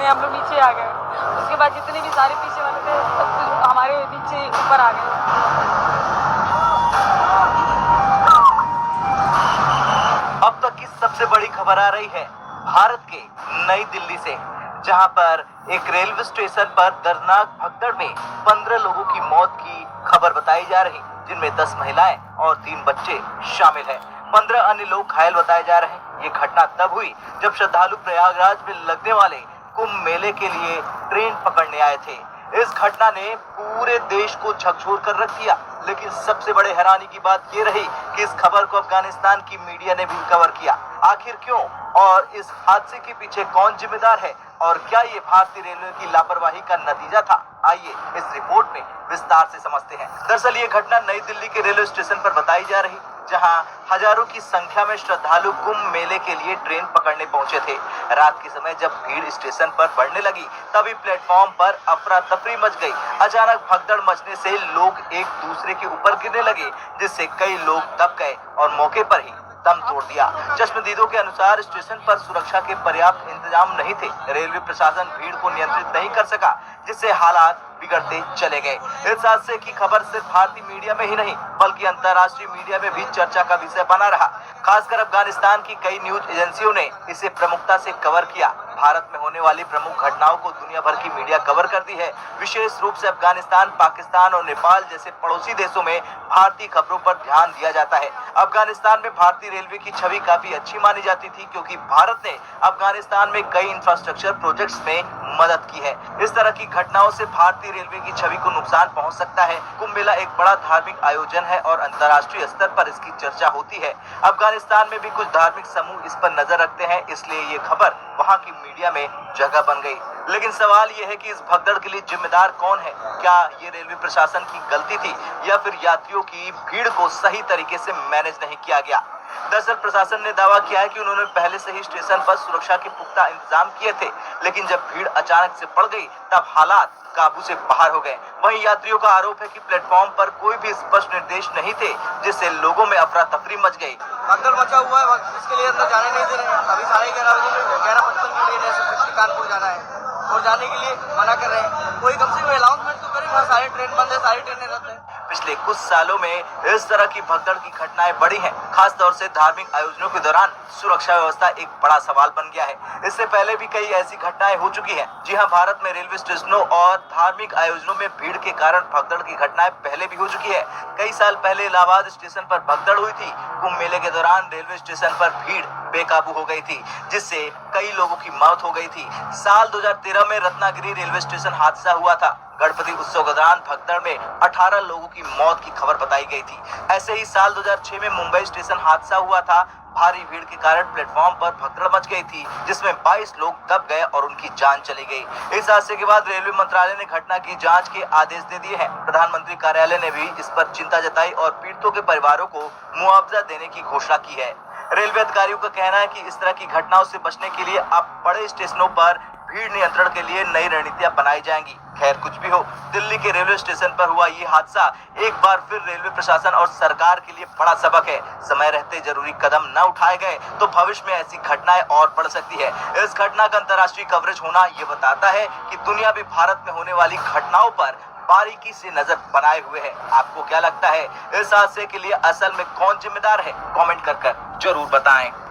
में हम लोग नीचे आ गए। उसके बाद जितने भी सारे पीछे वाले थे सब कुछ हमारे नीचे ऊपर आ गए। अब तक की सबसे बड़ी खबर आ रही है भारत के नई दिल्ली से, जहां पर एक रेलवे स्टेशन पर दर्दनाक भगदड़ में 15 लोगों की मौत की खबर बताई जा रही, जिनमें 10 महिलाएं और 3 बच्चे शामिल हैं। 15 अन्य लोग घायल बताए जा रहे हैं। ये घटना तब हुई जब श्रद्धालु प्रयागराज में लगने वाले कुंभ मेले के लिए ट्रेन पकड़ने आए थे। इस घटना ने पूरे देश को झकझोर कर रख दिया, लेकिन सबसे बड़े हैरानी की बात ये रही कि इस खबर को अफगानिस्तान की मीडिया ने भी कवर किया। आखिर क्यों और इस हादसे के पीछे कौन जिम्मेदार है और क्या ये भारतीय रेलवे की लापरवाही का नतीजा था? आइए इस रिपोर्ट में विस्तार से समझते हैं। दरअसल ये घटना नई दिल्ली के रेलवे स्टेशन पर बताई जा रही, जहां हजारों की संख्या में श्रद्धालु कुंभ मेले के लिए ट्रेन पकड़ने पहुंचे थे। रात के समय जब भीड़ स्टेशन पर बढ़ने लगी, तभी प्लेटफॉर्म पर अफरा तफरी मच गई। अचानक भगदड़ मचने से लोग एक दूसरे के ऊपर गिरने लगे, जिससे कई लोग दब गए और मौके पर ही दम तोड़ दिया। चश्मदीदों के अनुसार स्टेशन पर सुरक्षा के पर्याप्त इंतजाम नहीं थे। रेलवे प्रशासन भीड़ को नियंत्रित नहीं कर सका, जिससे हालात बिगड़ते चले गए। इस हादसे की खबर सिर्फ भारतीय मीडिया में ही नहीं बल्कि अंतर्राष्ट्रीय मीडिया में भी चर्चा का विषय बना रहा। खासकर अफगानिस्तान की कई न्यूज एजेंसियों ने इसे प्रमुखता से कवर किया। भारत में होने वाली प्रमुख घटनाओं को दुनिया भर की मीडिया कवर करती है। विशेष रूप से अफगानिस्तान, पाकिस्तान और नेपाल जैसे पड़ोसी देशों में भारतीय खबरों पर ध्यान दिया जाता है। अफगानिस्तान में भारतीय रेलवे की छवि काफी अच्छी मानी जाती थी, क्योंकि भारत ने अफगानिस्तान में कई इंफ्रास्ट्रक्चर प्रोजेक्ट्स में मदद की है। इस तरह की घटनाओं से भारतीय रेलवे की छवि को नुकसान पहुंच सकता है। कुंभ मेला एक बड़ा धार्मिक आयोजन है और अंतर्राष्ट्रीय स्तर पर इसकी चर्चा होती है। अफगानिस्तान में भी कुछ धार्मिक समूह इस पर नजर रखते हैं, इसलिए ये खबर वहां की मीडिया में जगह बन गई। लेकिन सवाल ये है कि इस भगदड़ के लिए जिम्मेदार कौन है? क्या ये रेलवे प्रशासन की गलती थी या फिर यात्रियों की भीड़ को सही तरीके से मैनेज नहीं किया गया? दरअसल प्रशासन ने दावा किया है कि उन्होंने पहले से ही स्टेशन पर सुरक्षा के पुख्ता इंतजाम किए थे, लेकिन जब भीड़ अचानक से बढ़ गई तब हालात काबू से बाहर हो गए। वहीं यात्रियों का आरोप है कि प्लेटफॉर्म पर कोई भी स्पष्ट निर्देश नहीं थे, जिससे लोगों में अफरा तफरी मच गई। भगदड़ मचा हुआ है, इसके लिए अंदर जाने नहीं दे रहे हैं। अभी 11:55 की ट्रेन है, कानपुर जाना है और जाने के लिए मना कर रहे हैं। कोई कम से कम अनाउंसमेंट तो करे, सारी ट्रेन बंद है, सारी ट्रेनें रद्द है। पिछले कुछ सालों में इस तरह की भगदड़ की घटनाएं बढ़ी हैं। खास तौर से धार्मिक आयोजनों के दौरान सुरक्षा व्यवस्था एक बड़ा सवाल बन गया है। इससे पहले भी कई ऐसी घटनाएं हो चुकी हैं। जी हां, भारत में रेलवे स्टेशनों और धार्मिक आयोजनों में भीड़ के कारण भगदड़ की घटनाएं पहले भी हो चुकी है। कई साल पहले इलाहाबाद स्टेशन पर भगदड़ हुई थी। कुंभ मेले के दौरान रेलवे स्टेशन पर भीड़ बेकाबू हो गई थी, जिससे कई लोगों की मौत हो गई थी। साल 2013 में रत्नागिरी रेलवे स्टेशन हादसा हुआ था। गणपति उत्सव के दौरान भगदड़ में 18 लोगों की मौत की खबर बताई गई थी। ऐसे ही साल 2006 में मुंबई स्टेशन हादसा हुआ था। भारी भीड़ के कारण प्लेटफॉर्म पर भगदड़ मच गई थी, जिसमें 22 लोग दब गए और उनकी जान चली गई। इस हादसे के बाद रेलवे मंत्रालय ने घटना की जांच के आदेश दे दिए हैं। प्रधानमंत्री कार्यालय ने भी इस पर चिंता जताई और पीड़ितों के परिवारों को मुआवजा देने की घोषणा की है। रेलवे अधिकारियों का कहना है कि इस तरह की घटनाओं से बचने के लिए अब बड़े स्टेशनों पर भीड़ नियंत्रण के लिए नई रणनीतियां बनाई जाएंगी। खैर कुछ भी हो, दिल्ली के रेलवे स्टेशन पर हुआ ये हादसा एक बार फिर रेलवे प्रशासन और सरकार के लिए बड़ा सबक है। समय रहते जरूरी कदम न उठाए गए तो भविष्य में ऐसी घटनाएं और बढ़ सकती है। इस घटना का अंतर्राष्ट्रीय कवरेज होना ये बताता है कि दुनिया भी भारत में होने वाली घटनाओं पर बारीकी से नजर बनाए हुए है। आपको क्या लगता है, इस हादसे के लिए असल में कौन जिम्मेदार है? कमेंट कर जरूर बताएं।